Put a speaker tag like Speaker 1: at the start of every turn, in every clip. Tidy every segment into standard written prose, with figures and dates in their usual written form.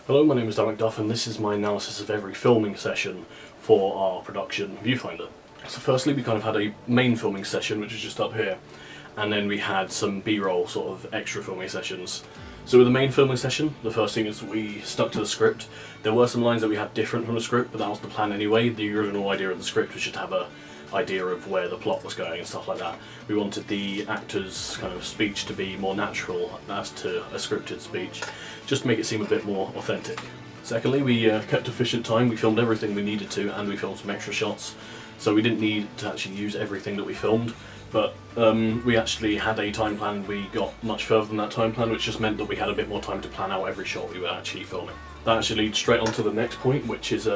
Speaker 1: Hello, my name is Dan McDuff and this is my analysis of every filming session for our production viewfinder. So firstly we kind of had a main filming session, which is just up here, and then we had some B-roll sort of extra filming sessions. So with the main filming session, the first thing is we stuck to the script. There were some lines that we had different from the script, but that was the plan anyway. The original idea of the script was just to have a idea of where the plot was going and stuff like that. We wanted the actors' kind of speech to be more natural as to a scripted speech, just to make it seem a bit more authentic. Secondly, we kept efficient time. We filmed everything we needed to, and we filmed some extra shots, so we didn't need to actually use everything that we filmed, but we actually had a time plan. We got much further than that time plan, which just meant that we had a bit more time to plan out every shot we were actually filming. That actually leads straight on to the next point, which is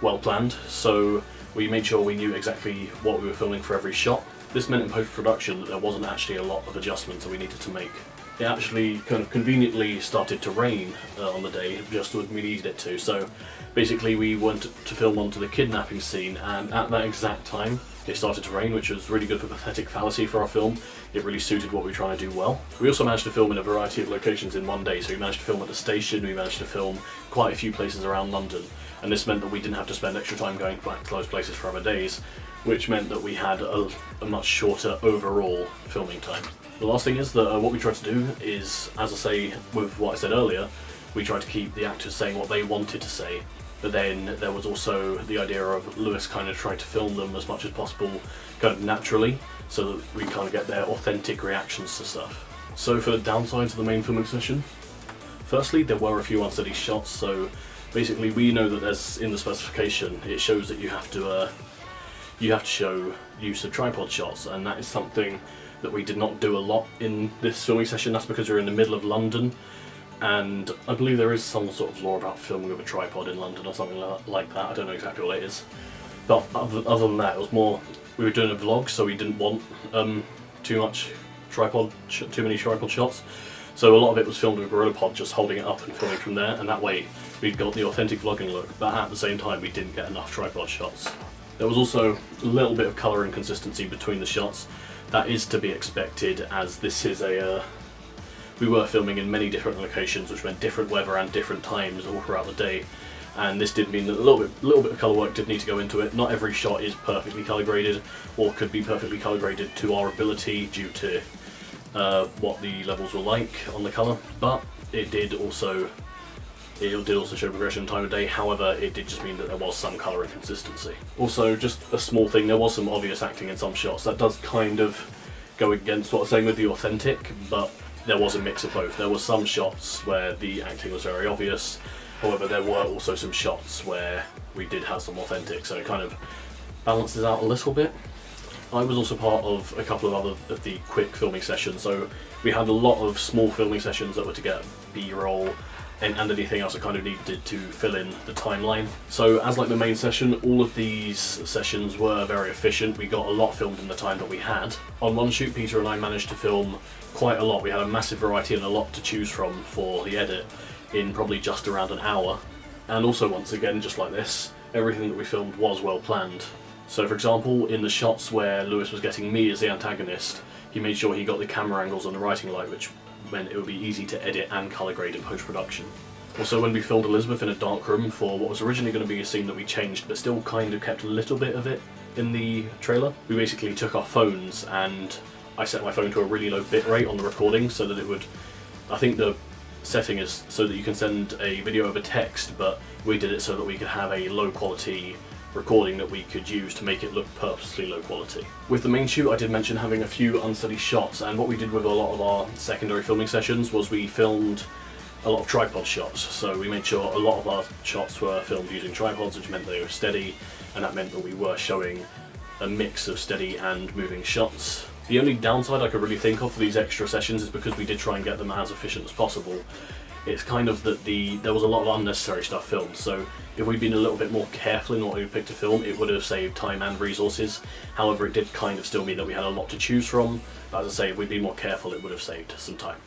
Speaker 1: well planned. So we made sure we knew exactly what we were filming for every shot. This meant in post-production that there wasn't actually a lot of adjustments that we needed to make. It actually kind of conveniently started to rain on the day, just when we needed it to. So basically we went to film onto the kidnapping scene, and at that exact time it started to rain, which was really good for pathetic fallacy for our film. It really suited what we were trying to do well. We also managed to film in a variety of locations in one day, so we managed to film at the station, we managed to film quite a few places around London, and this meant that we didn't have to spend extra time going back to those places for other days, which meant that we had a much shorter overall filming time. The last thing is that what we tried to do is, as I say with what I said earlier, we tried to keep the actors saying what they wanted to say, but then there was also the idea of Lewis kind of trying to film them as much as possible kind of naturally, so that we kind of get their authentic reactions to stuff. So for the downsides of the main filming session, firstly there were a few unsteady shots. So basically we know that there's, in the specification, it shows that you have to show use of tripod shots, and that is something that we did not do a lot in this filming session. That's because we're in the middle of London, and I believe there is some sort of law about filming with a tripod in London or something like that. I don't know exactly what it is, but other than that, it was more, we were doing a vlog, so we didn't want too many tripod shots. So a lot of it was filmed with GorillaPod, just holding it up and filming from there, and that way we got the authentic vlogging look, but at the same time we didn't get enough tripod shots. There was also a little bit of colour inconsistency between the shots. That is to be expected, as this is we were filming in many different locations, which meant different weather and different times all throughout the day, and this did mean that a little bit of colour work did need to go into it. Not every shot is perfectly colour graded, or could be perfectly colour graded to our ability due to what the levels were like on the colour, but it did also show progression in time of day. However, it did just mean that there was some colour inconsistency. Also, just a small thing, there was some obvious acting in some shots. That does kind of go against what I'm saying with the authentic, but there was a mix of both. There were some shots where the acting was very obvious, however there were also some shots where we did have some authentic, so it kind of balances out a little bit. I was also part of a couple of the quick filming sessions, so we had a lot of small filming sessions that were to get B-roll and anything else that kind of needed to fill in the timeline. So as like the main session, all of these sessions were very efficient. We got a lot filmed in the time that we had. On one shoot, Peter and I managed to film quite a lot. We had a massive variety and a lot to choose from for the edit in probably just around an hour. And also, once again, just like this, everything that we filmed was well planned. So for example, in the shots where Lewis was getting me as the antagonist, he made sure he got the camera angles and the writing light, which meant it would be easy to edit and colour grade in post-production. Also, when we filmed Elizabeth in a dark room for what was originally going to be a scene that we changed but still kind of kept a little bit of it in the trailer, we basically took our phones and I set my phone to a really low bitrate on the recording so that it would, I think the setting is so that you can send a video over text, but we did it so that we could have a low quality recording that we could use to make it look purposely low quality. With the main shoot, I did mention having a few unsteady shots, and what we did with a lot of our secondary filming sessions was we filmed a lot of tripod shots. So we made sure a lot of our shots were filmed using tripods, which meant they were steady, and that meant that we were showing a mix of steady and moving shots. The only downside I could really think of for these extra sessions is because we did try and get them as efficient as possible. It's kind of that there was a lot of unnecessary stuff filmed, so if we'd been a little bit more careful in what we picked to film, it would have saved time and resources. However, it did kind of still mean that we had a lot to choose from, but as I say, if we'd been more careful, it would have saved some time.